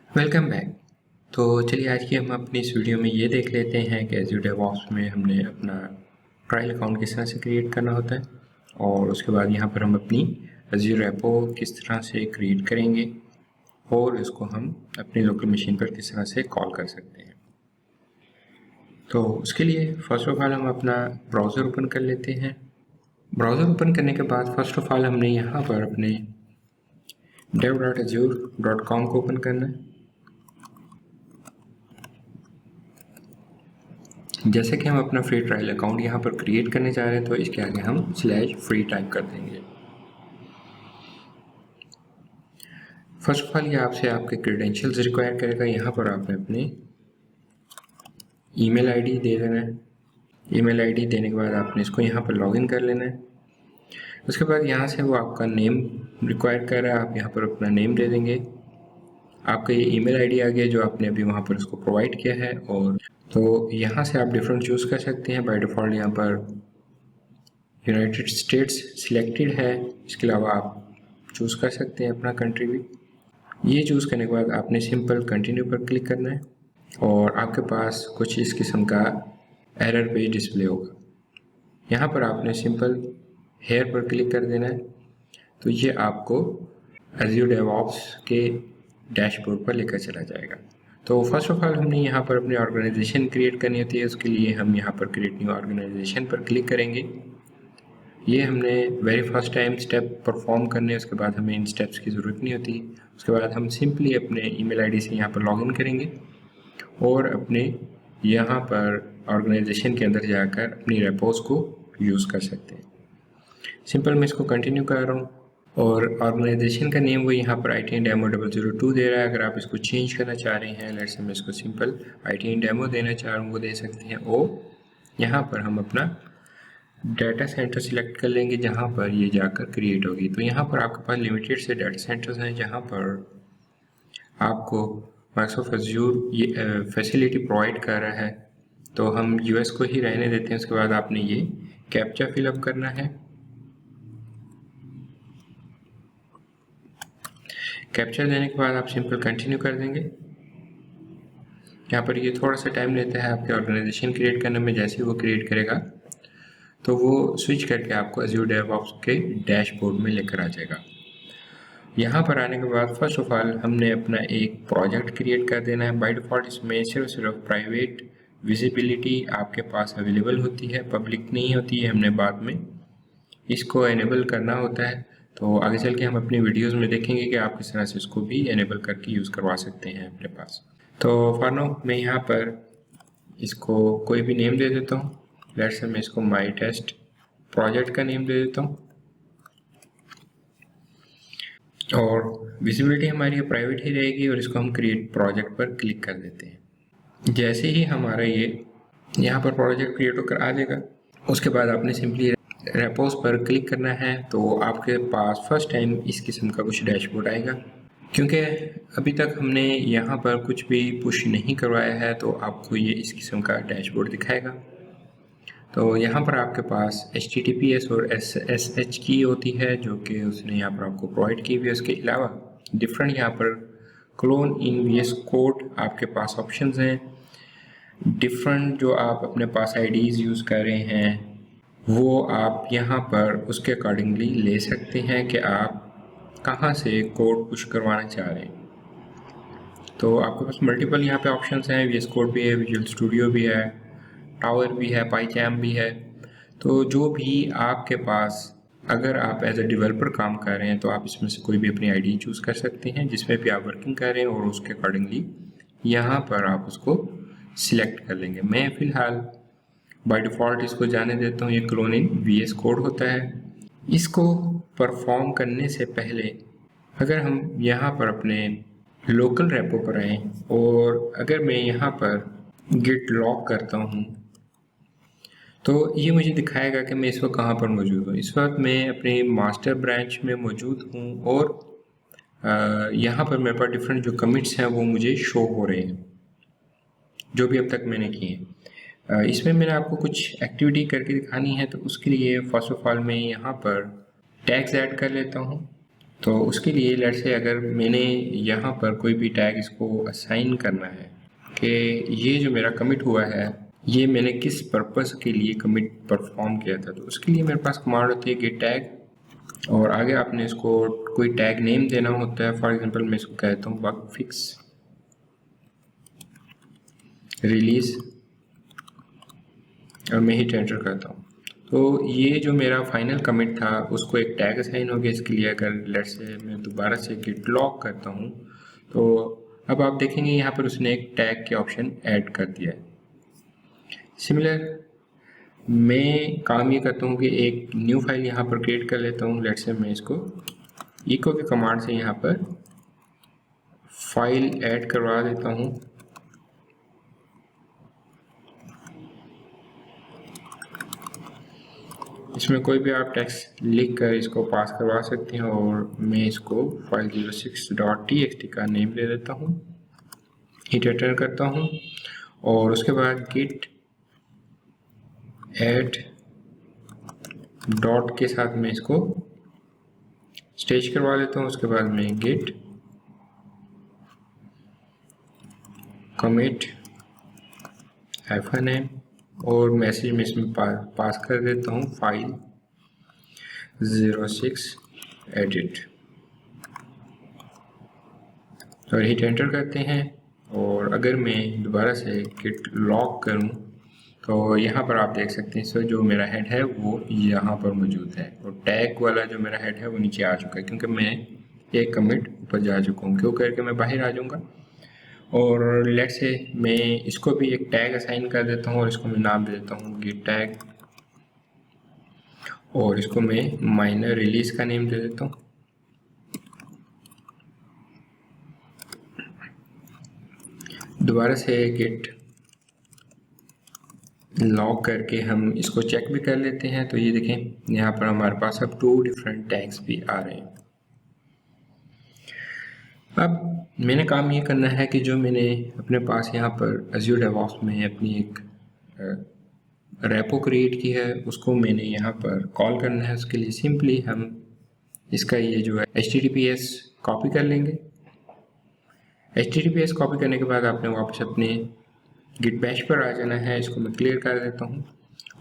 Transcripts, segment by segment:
Welcome back. तो चलिए आज की हम अपनी इस वीडियो में ये देख लेते हैं कि एज़्योर डेवऑप्स में हमने अपना ट्रायल अकाउंट किस तरह से क्रिएट करना होता है और उसके बाद यहाँ पर हम अपनी एज़्योर रेपो किस तरह से क्रिएट करेंगे और इसको हम अपनी लोकल मशीन पर किस तरह से कॉल कर सकते हैं। तो उसके लिए फ़र्स्ट ऑफ ऑल हम अपना ब्राउज़र ओपन कर लेते हैं। ब्राउज़र ओपन करने के बाद फर्स्ट ऑफ ऑल हमने यहाँ पर अपने dev.azure.com को ओपन करना है। जैसे कि हम अपना फ्री ट्रायल अकाउंट यहाँ पर क्रिएट करने जा रहे हैं तो इसके आगे हम /free टाइप कर देंगे। फर्स्ट ऑफ ऑल ये आपसे आपके क्रेडेंशियल्स रिक्वायर करेगा। यहाँ पर आपने अपने ईमेल आईडी दे देना है। ईमेल आईडी देने के बाद आपने इसको यहाँ पर लॉगिन कर लेना है। उसके बाद यहाँ से वो आपका नेम रिक्वायर कर रहा है, आप यहाँ पर अपना नेम दे देंगे। आपका ये ईमेल आईडी आ गया जो आपने अभी वहाँ पर उसको प्रोवाइड किया है। और तो यहाँ से आप डिफरेंट चूज़ कर सकते हैं। बाय डिफ़ॉल्ट यहाँ पर यूनाइटेड स्टेट्स सिलेक्टेड है, इसके अलावा आप चूज़ कर सकते हैं अपना कंट्री भी। ये चूज़ करने के बाद आपने सिंपल कंटिन्यू पर क्लिक करना है और आपके पास कुछ इस किस्म का एरर पेज डिस्प्ले होगा। यहाँ पर आपने सिंपल हेयर पर क्लिक कर देना है तो ये आपको एज़्योर डेवऑप्स के डैशबोर्ड पर लेकर चला जाएगा। तो फर्स्ट ऑफ ऑल हमने यहाँ पर अपनी ऑर्गेनाइजेशन क्रिएट करनी होती है। उसके लिए हम यहाँ पर क्रिएट न्यू ऑर्गेनाइजेशन पर क्लिक करेंगे। ये हमने very first time step perform करने, उसके बाद हमें इन स्टेप्स की ज़रूरत नहीं होती। उसके बाद हम सिंपली अपने ईमेल आईडी से यहाँ पर लॉगिन करेंगे और अपने यहाँ पर ऑर्गेनाइजेशन के अंदर जाकर अपनी रेपोज को यूज़ कर सकते हैं। सिंपल मैं इसको कंटिन्यू कर रहा हूँ और ऑर्गेनाइजेशन का नेम वो यहाँ पर ITN Demo 002 दे रहा है। अगर आप इसको चेंज करना चाह रहे हैं, लेट्स से मैं इसको सिंपल ITN Demo देना चाह रहा हूँ, वो दे सकते हैं। और यहाँ पर हम अपना डाटा सेंटर सिलेक्ट कर लेंगे जहाँ पर ये जाकर क्रिएट होगी। तो यहाँ पर आपके पास लिमिटेड से डाटा सेंटर्स हैं जहाँ पर आपको माइक्रोसॉफ्ट एज़्योर ये फैसिलिटी प्रोवाइड कर रहा है। तो हम US को ही रहने देते हैं। उसके बाद आपने ये कैप्चा फिलअप करना है। कैप्चर देने के बाद आप सिंपल कंटिन्यू कर देंगे। यहाँ पर ये थोड़ा सा टाइम लेता है आपके ऑर्गेनाइजेशन क्रिएट करने में। जैसे ही वो क्रिएट करेगा तो वो स्विच करके आपको एज़्योर डेवऑप्स के डैशबोर्ड में लेकर आ जाएगा। यहाँ पर आने के बाद फर्स्ट ऑफ ऑल हमने अपना एक प्रोजेक्ट क्रिएट कर देना है। बाय डिफ़ॉल्ट इसमें सिर्फ प्राइवेट विजिबिलिटी आपके पास अवेलेबल होती है, पब्लिक नहीं होती है। हमने बाद में इसको एनेबल करना होता है। तो आगे चल के हम अपनी वीडियोस में देखेंगे कि आप किस तरह से इसको भी एनेबल करके यूज़ करवा सकते हैं अपने पास। तो फॉर नाउ मैं यहाँ पर इसको कोई भी नेम दे देता हूँ। लेट्स से मैं इसको माई टेस्ट प्रोजेक्ट का नेम दे देता हूँ और विजिबिलिटी हमारी प्राइवेट ही रहेगी और इसको हम क्रिएट प्रोजेक्ट पर क्लिक कर देते हैं। जैसे ही हमारा ये यहाँ पर प्रोजेक्ट क्रिएट होकर आ जाएगा, उसके बाद आपने सिंपली रेपोज पर क्लिक करना है तो आपके पास फर्स्ट टाइम इस किस्म का कुछ डैशबोर्ड आएगा। क्योंकि अभी तक हमने यहाँ पर कुछ भी पुश नहीं करवाया है तो आपको ये इस किस्म का डैशबोर्ड दिखाएगा। तो यहाँ पर आपके पास HTTPS और SSH की होती है जो कि उसने यहाँ पर आपको प्रोवाइड की हुई है। उसके अलावा डिफरेंट यहाँ पर क्लोन इन VS कोड आपके पास ऑप्शंस हैं। डिफरेंट जो आप अपने पास IDs यूज़ कर रहे हैं वो आप यहाँ पर उसके अकॉर्डिंगली ले सकते हैं कि आप कहाँ से कोड पुश करवाना चाह रहे हैं। तो आपके पास मल्टीपल यहाँ पे ऑप्शंस हैं। VS कोड भी है, विजुअल स्टूडियो भी है, टावर भी है, पाईचैम भी है। तो जो भी आपके पास, अगर आप एज ए डेवलपर काम कर रहे हैं तो आप इसमें से कोई भी अपनी ID चूज़ कर सकते हैं जिसमें भी आप वर्किंग कर रहे हैं और उसके अकॉर्डिंगली यहाँ पर आप उसको सिलेक्ट कर लेंगे। मैं फ़िलहाल बाय डिफ़ॉल्ट इसको जाने देता हूँ, ये क्लोन इन VS कोड होता है। इसको परफॉर्म करने से पहले अगर हम यहाँ पर अपने लोकल रेपो पर आएँ और अगर मैं यहाँ पर गिट लॉग करता हूँ तो ये मुझे दिखाएगा कि मैं इस वक्त कहाँ पर मौजूद हूँ। इस वक्त मैं अपने मास्टर ब्रांच में मौजूद हूँ और यहाँ पर मेरे पास डिफरेंट जो कमिट्स हैं वो मुझे शो हो रहे हैं जो भी अब तक मैंने किए हैं। इसमें मैंने आपको कुछ एक्टिविटी करके दिखानी है तो उसके लिए फर्स्ट ऑफ ऑल मैं यहाँ पर टैग्स ऐड कर लेता हूँ। तो उसके लिए लेट से अगर मैंने यहाँ पर कोई भी टैग इसको असाइन करना है कि ये जो मेरा कमिट हुआ है ये मैंने किस पर्पस के लिए कमिट परफॉर्म किया था, तो उसके लिए मेरे पास कमांड होती है गेट टैग और आगे आपने इसको कोई टैग नेम देना होता है। फॉर एग्जांपल मैं इसको कहता हूँ बग फिक्स रिलीज और मैं हिट एंटर करता हूँ। तो ये जो मेरा फाइनल कमिट था उसको एक टैग असाइन हो गया। इसके लिए अगर लेट्स से मैं दोबारा से गिट लॉग करता हूँ तो अब आप देखेंगे यहाँ पर उसने एक टैग के ऑप्शन ऐड कर दिया है। सिमिलर मैं काम ये करता हूँ कि एक न्यू फाइल यहाँ पर क्रिएट कर लेता हूँ। लेट्स से मैं इसको इको के कमांड से यहाँ पर फाइल ऐड करवा देता हूँ। इसमें कोई भी आप टेक्स्ट लिख कर इसको पास करवा सकते हैं और मैं इसको file06.txt का नेम दे देता हूँ, हिट एंटर करता हूँ और उसके बाद git add डॉट के साथ मैं इसको स्टेज करवा लेता हूँ। उसके बाद मैं git commit -m और मैसेज में इसमें पास कर देता हूँ फाइल 06 एडिट और हिट एंटर करते हैं। और अगर मैं दोबारा से गिट लॉग करूं तो यहाँ पर आप देख सकते हैं सो जो मेरा हेड है वो यहाँ पर मौजूद है और टैग वाला जो मेरा हेड है वो नीचे आ चुका है क्योंकि मैं एक कमिट ऊपर जा चुका हूँ। क्यों करके मैं बाहर आ जाऊँगा और लेट से मैं इसको भी एक टैग असाइन कर देता हूँ और इसको मैं नाम दे देता हूँ गिट टैग और इसको मैं माइनर रिलीज का नेम दे देता हूँ। दोबारा से गिट लॉग करके हम इसको चेक भी कर लेते हैं। तो ये देखें यहाँ पर हमारे पास अब 2 डिफरेंट टैग्स भी आ रहे हैं। अब मैंने काम ये करना है कि जो मैंने अपने पास यहाँ पर Azure DevOps में अपनी एक रेपो क्रिएट की है उसको मैंने यहाँ पर कॉल करना है। उसके लिए सिंपली हम इसका ये जो है HTTPS कॉपी कर लेंगे। HTTPS कॉपी करने के बाद आपने वापस अपने गिट बैश पर आ जाना है। इसको मैं क्लियर कर देता हूँ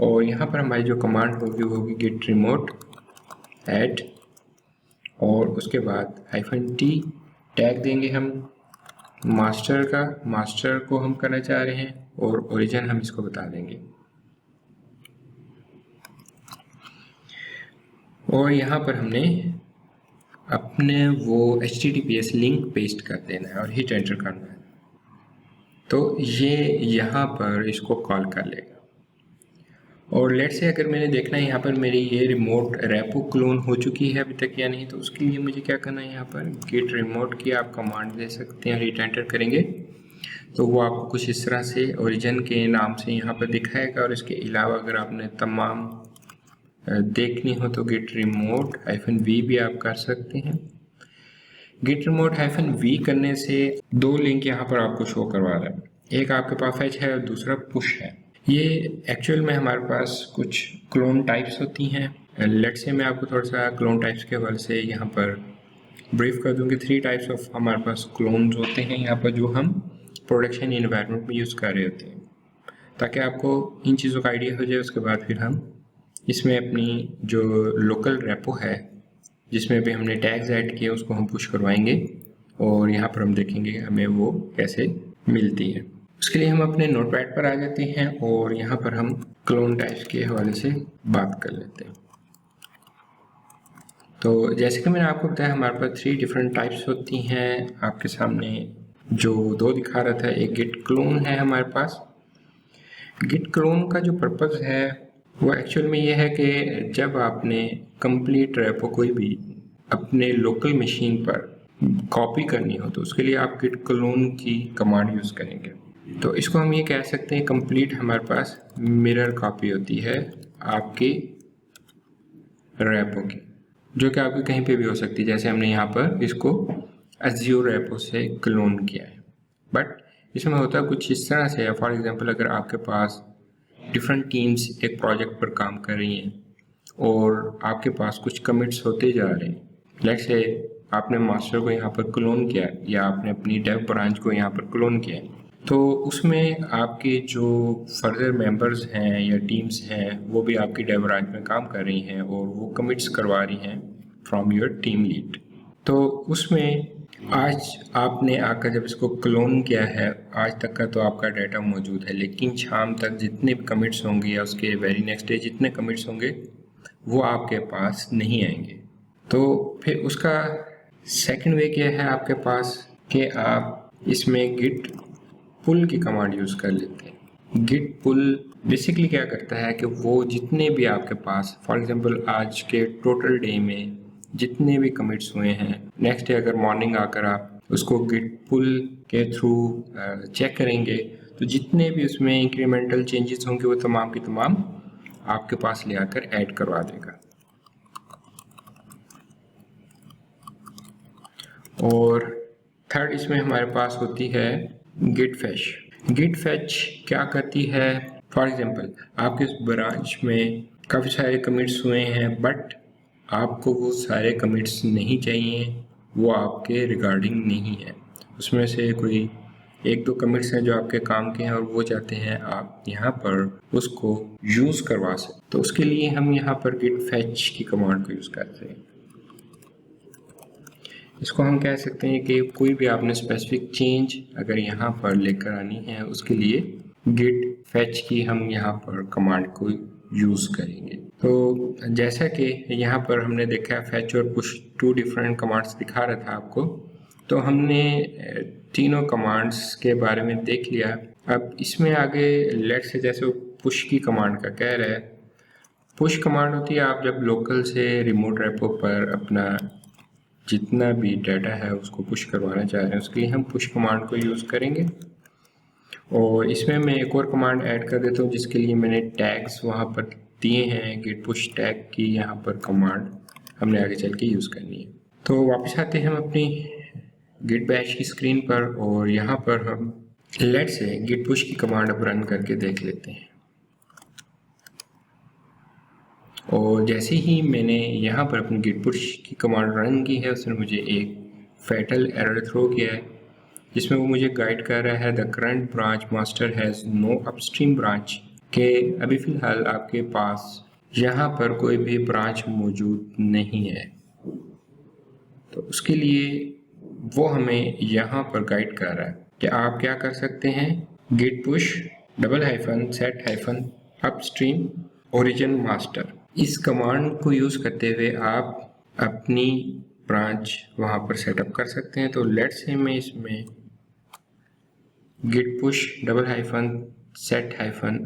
और यहाँ पर हमारी जो कमांड होगी वो होगी गिट रिमोट ऐड और उसके बाद -t टैग देंगे हम मास्टर का, मास्टर को हम करना चाह रहे हैं और ओरिजिन हम इसको बता देंगे और यहाँ पर हमने अपने वो HTTPS लिंक पेस्ट कर देना है और हिट एंटर करना है। तो ये यहाँ पर इसको कॉल कर लेगा और लेट से अगर मैंने देखना है यहाँ पर मेरी ये रिमोट रेपो क्लोन हो चुकी है अभी तक या नहीं, तो उसके लिए मुझे क्या करना है यहाँ पर गिट रिमोट की आप कमांड दे सकते हैं। हिट एंटर करेंगे तो वो आपको कुछ इस तरह से ओरिजिन के नाम से यहाँ पर दिखाएगा और इसके अलावा अगर आपने तमाम देखनी हो तो गिट रिमोट -v भी आप कर सकते हैं। गिट रिमोट -v करने से 2 लिंक यहाँ पर आपको शो करवा रहा है, एक आपके पास फेच है और दूसरा पुश है। ये एक्चुअल में हमारे पास कुछ क्लोन टाइप्स होती हैं। लेट से मैं आपको थोड़ा सा क्लोन टाइप्स के हवाले से यहाँ पर ब्रीफ कर दूँ कि 3 टाइप्स ऑफ हमारे पास क्लोन्स होते हैं यहाँ पर जो हम प्रोडक्शन इन्वायरमेंट में यूज़ कर रहे होते हैं, ताकि आपको इन चीज़ों का आइडिया हो जाए। उसके बाद फिर हम इसमें अपनी जो लोकल रेपो है जिसमें भी हमने टैग्स ऐड किए उसको हम पुश करवाएंगे और यहाँ पर हम देखेंगे हमें वो कैसे मिलती है। उसके लिए हम अपने नोटपैड पर आ जाते हैं और यहाँ पर हम क्लोन टाइप्स के हवाले से बात कर लेते हैं। तो जैसे कि मैंने आपको बताया हमारे पास 3 डिफरेंट टाइप्स होती हैं। आपके सामने जो 2 दिखा रहा था, एक गिट क्लोन है हमारे पास। गिट क्लोन का जो पर्पज़ है वो एक्चुअल में ये है कि जब आपने कंप्लीट रेपो कोई भी अपने लोकल मशीन पर कॉपी करनी हो तो उसके लिए आप गिट क्लोन की कमांड यूज़ करेंगे। तो इसको हम ये कह सकते हैं कंप्लीट हमारे पास मिरर कॉपी होती है आपकी रेपो की, जो कि आपकी कहीं पे भी हो सकती है। जैसे हमने यहाँ पर इसको Azure रेपो से क्लोन किया है, बट इसमें होता है कुछ इस तरह से। फॉर एग्जांपल अगर आपके पास डिफरेंट टीम्स एक प्रोजेक्ट पर काम कर रही हैं और आपके पास कुछ कमिट्स होते जा रहे हैं, लेट्स से आपने मास्टर को यहाँ पर क्लोन किया या आपने अपनी डेव ब्रांच को यहाँ पर क्लोन किया, तो उसमें आपके जो फर्दर मेंबर्स हैं या टीम्स हैं वो भी आपकी डेव ब्रांच में काम कर रही हैं और वो कमिट्स करवा रही हैं फ्रॉम योर टीम लीड। तो उसमें आज आपने आकर जब इसको क्लोन किया है, आज तक का तो आपका डाटा मौजूद है, लेकिन शाम तक जितने भी कमिट्स होंगे या उसके वेरी नेक्स्ट डे जितने कमिट्स होंगे वो आपके पास नहीं आएंगे। तो फिर उसका सेकंड वे क्या है आपके पास कि आप इसमें गिट पुल की कमांड यूज़ कर लेते हैं। गिट पुल बेसिकली क्या करता है कि वो जितने भी आपके पास, फॉर एग्जांपल आज के टोटल डे में जितने भी कमिट्स हुए हैं, नेक्स्ट डे अगर मॉर्निंग आकर आप उसको गिट पुल के थ्रू चेक करेंगे तो जितने भी उसमें इंक्रीमेंटल चेंजेस होंगे वो तमाम की तमाम आपके पास ले आकर ऐड करवा देगा। और थर्ड इसमें हमारे पास होती है गिट फैच। गिट फैच क्या करती है, फॉर एग्जांपल आपके इस ब्रांच में काफ़ी सारे कमिट्स हुए हैं बट आपको वो सारे कमिट्स नहीं चाहिए, वो आपके रिगार्डिंग नहीं है, उसमें से कोई एक दो कमिट्स हैं जो आपके काम के हैं और वो चाहते हैं आप यहाँ पर उसको यूज़ करवा सकें। तो उसके लिए हम यहाँ पर गिट फैच की कमांड को यूज़ करते हैं। इसको हम कह सकते हैं कि कोई भी आपने स्पेसिफिक चेंज अगर यहाँ पर लेकर आनी है उसके लिए गिट फैच की हम यहाँ पर कमांड को यूज़ करेंगे। तो जैसा कि यहाँ पर हमने देखा है फैच और पुश टू डिफरेंट कमांड्स दिखा रहा था आपको, तो हमने तीनों कमांड्स के बारे में देख लिया। अब इसमें आगे लेट से जैसे पुश की कमांड का कह रहा है, पुश कमांड होती है आप जब लोकल से रिमोट रेपो पर अपना जितना भी डाटा है उसको पुश करवाना चाह रहे हैं, उसके लिए हम पुश कमांड को यूज़ करेंगे। और इसमें मैं एक और कमांड ऐड कर देता हूँ जिसके लिए मैंने टैग्स वहाँ पर दिए हैं, गिट पुश टैग की यहाँ पर कमांड हमने आगे चल के यूज़ करनी है। तो वापस आते हैं हम अपनी गिट बैश की स्क्रीन पर और यहाँ पर हम लेट से गिट पुश की कमांड अब रन करके देख लेते हैं। और जैसे ही मैंने यहाँ पर अपनी गिट पुश की कमांड रन की है उसने मुझे एक फैटल एरर थ्रो किया है जिसमें वो मुझे गाइड कर रहा है the current branch master has no upstream branch, के अभी फ़िलहाल आपके पास यहाँ पर कोई भी ब्रांच मौजूद नहीं है। तो उसके लिए वो हमें यहाँ पर गाइड कर रहा है कि आप क्या कर सकते हैं, git push --set upstream origin master, इस कमांड को यूज़ करते हुए आप अपनी ब्रांच वहाँ पर सेटअप कर सकते हैं। तो लेट्स से मैं इसमें git push --set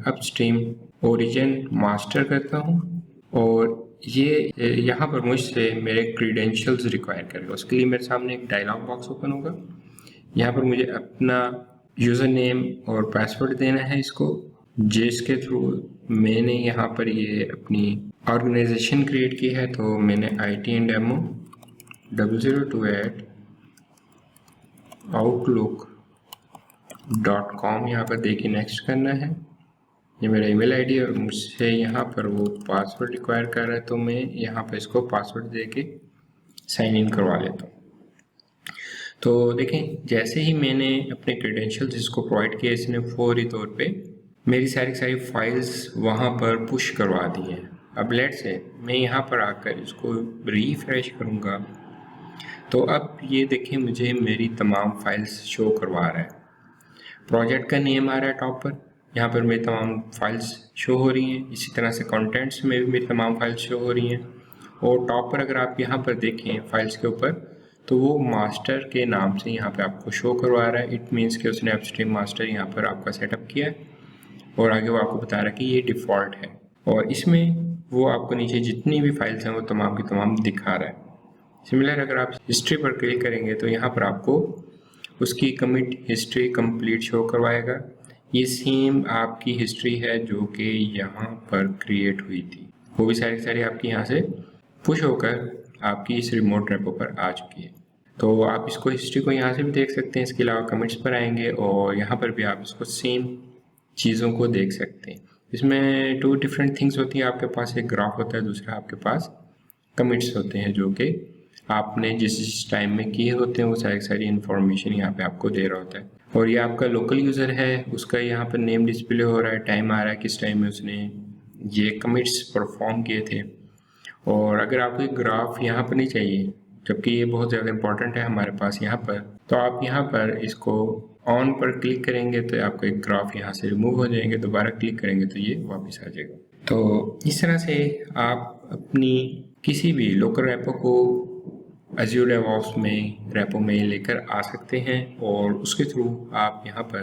upstream origin master करता हूँ और ये यहाँ पर मुझसे मेरे क्रीडेंशियल्स रिक्वायर करेगा। उसके लिए मेरे सामने एक डायलॉग बॉक्स ओपन होगा, यहाँ पर मुझे अपना यूज़र नेम और पासवर्ड देना है इसको, जिसके थ्रू मैंने यहाँ पर ये अपनी ऑर्गेनाइजेशन क्रिएट की है। तो मैंने itndemo002@outlook.com यहाँ पर देखिए नेक्स्ट करना है, ये मेरा ईमेल आईडी है और मुझसे यहाँ पर वो पासवर्ड रिक्वायर कर रहा है, तो मैं यहाँ पर इसको पासवर्ड दे के साइन इन करवा लेता हूँ। तो देखें जैसे ही मैंने अपने क्रेडेंशियल्स इसको प्रोवाइड किए, इसने फौरी तौर पे मेरी सारी फाइल्स वहाँ पर पुश करवा दी हैं। अब लेट से मैं यहाँ पर आकर इसको रिफ्रेश करूँगा तो अब ये देखें मुझे मेरी तमाम फाइल्स शो करवा रहा है, प्रोजेक्ट का नेम आ रहा है टॉप पर, यहाँ पर मेरी तमाम फाइल्स शो हो रही हैं। इसी तरह से कंटेंट्स में भी मेरी तमाम फाइल्स शो हो रही हैं और टॉप पर अगर आप यहाँ पर देखें फाइल्स के ऊपर तो वो मास्टर के नाम से यहाँ पे आपको शो करवा रहा है। इट मीन्स कि उसने अपस्ट्रीम मास्टर यहाँ पर आपका सेटअप किया है और आगे वो आपको बता रहा है कि ये डिफ़ॉल्ट है और इसमें वो आपको नीचे जितनी भी फाइल्स हैं वो तमाम की तमाम दिखा रहा है। सिमिलर अगर आप हिस्ट्री पर क्लिक करेंगे तो यहाँ पर आपको उसकी कमिट हिस्ट्री कंप्लीट शो करवाएगा। ये सेम आपकी हिस्ट्री है जो कि यहाँ पर क्रिएट हुई थी, वो भी सारी आपकी यहाँ से पुश होकर आपकी इस रिमोट रेपो पर आ चुकी है। तो आप इसको हिस्ट्री को यहाँ से भी देख सकते हैं, इसके अलावा कमिट्स पर आएंगे और यहाँ पर भी आप इसको सेम चीज़ों को देख सकते हैं। इसमें टू डिफरेंट थिंग्स होती हैं, आपके पास एक ग्राफ होता है, दूसरा आपके पास कमिट्स होते हैं जो कि आपने जिस टाइम में किए होते हैं वो सारी इन्फॉर्मेशन यहाँ पे आपको दे रहा होता है। और ये आपका लोकल यूज़र है, उसका यहाँ पर नेम डिस्प्ले हो रहा है, टाइम आ रहा है किस टाइम में उसने ये कमिट्स परफॉर्म किए थे। और अगर आपको एक ग्राफ यहाँ पर नहीं चाहिए, जबकि ये बहुत ज़्यादा इंपॉर्टेंट है हमारे पास यहाँ पर, तो आप यहाँ पर इसको ऑन पर क्लिक करेंगे तो आपका एक ग्राफ यहाँ से रिमूव हो जाएंगे, दोबारा क्लिक करेंगे तो ये वापस आ जाएगा। तो इस तरह से आप अपनी किसी भी लोकल रेपो को Azure DevOps में रेपो में लेकर आ सकते हैं और उसके थ्रू आप यहाँ पर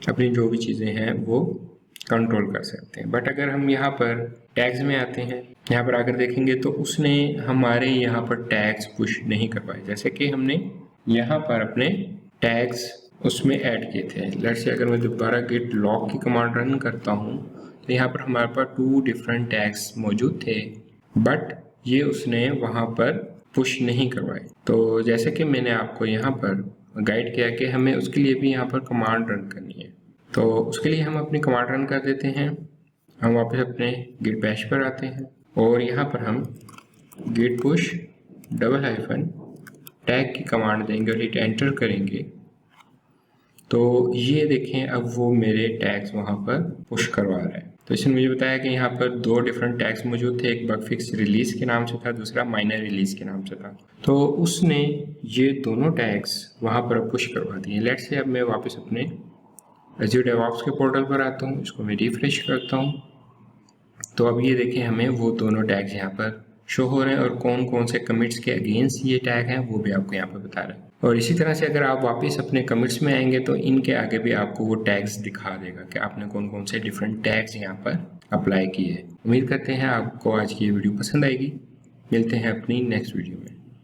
अपनी जो भी चीज़ें हैं वो कंट्रोल कर सकते हैं। बट अगर हम यहाँ पर टैग्स में आते हैं, यहाँ पर आकर देखेंगे तो उसने हमारे यहाँ पर टैग्स पुश नहीं करवाए, जैसे कि हमने यहाँ पर अपने टैग्स उसमें ऐड किए थे। लेट्स से अगर मैं दोबारा git log की कमांड रन करता हूँ तो यहाँ पर हमारे पास 2 डिफरेंट टैग्स मौजूद थे, बट ये उसने वहाँ पर पुश नहीं करवाए। तो जैसे कि मैंने आपको यहाँ पर गाइड किया कि हमें उसके लिए भी यहाँ पर कमांड रन करनी है, तो उसके लिए हम अपनी कमांड रन कर देते हैं। हम वापस अपने git bash पर आते हैं और यहाँ पर हम git push -टैग की कमांड देंगे और हिट एंटर करेंगे। तो ये देखें अब वो मेरे टैग्स वहाँ पर पुश करवा रहा है। तो इसने मुझे बताया कि यहाँ पर 2 डिफरेंट टैग्स मौजूद थे, एक बग फिक्स रिलीज के नाम से था, दूसरा माइनर रिलीज के नाम से था। तो उसने ये दोनों टैग्स वहाँ पर पुश करवा दिए। लेट्स से अब मैं वापस अपने Azure DevOps के पोर्टल पर आता हूँ, इसको मैं रिफ्रेश करता हूँ, तो अब ये देखें हमें वो दोनों टैग्स यहाँ पर शो हो रहे हैं और कौन कौन से कमिट्स के अगेंस्ट ये टैग हैं वो भी आपको यहाँ पर बता रहा है। और इसी तरह से अगर आप वापस अपने कमिट्स में आएंगे तो इनके आगे भी आपको वो टैग्स दिखा देगा कि आपने कौन कौन से डिफरेंट टैग्स यहाँ पर अप्लाई किए हैं। उम्मीद करते हैं आपको आज की ये वीडियो पसंद आएगी। मिलते हैं अपनी नेक्स्ट वीडियो में।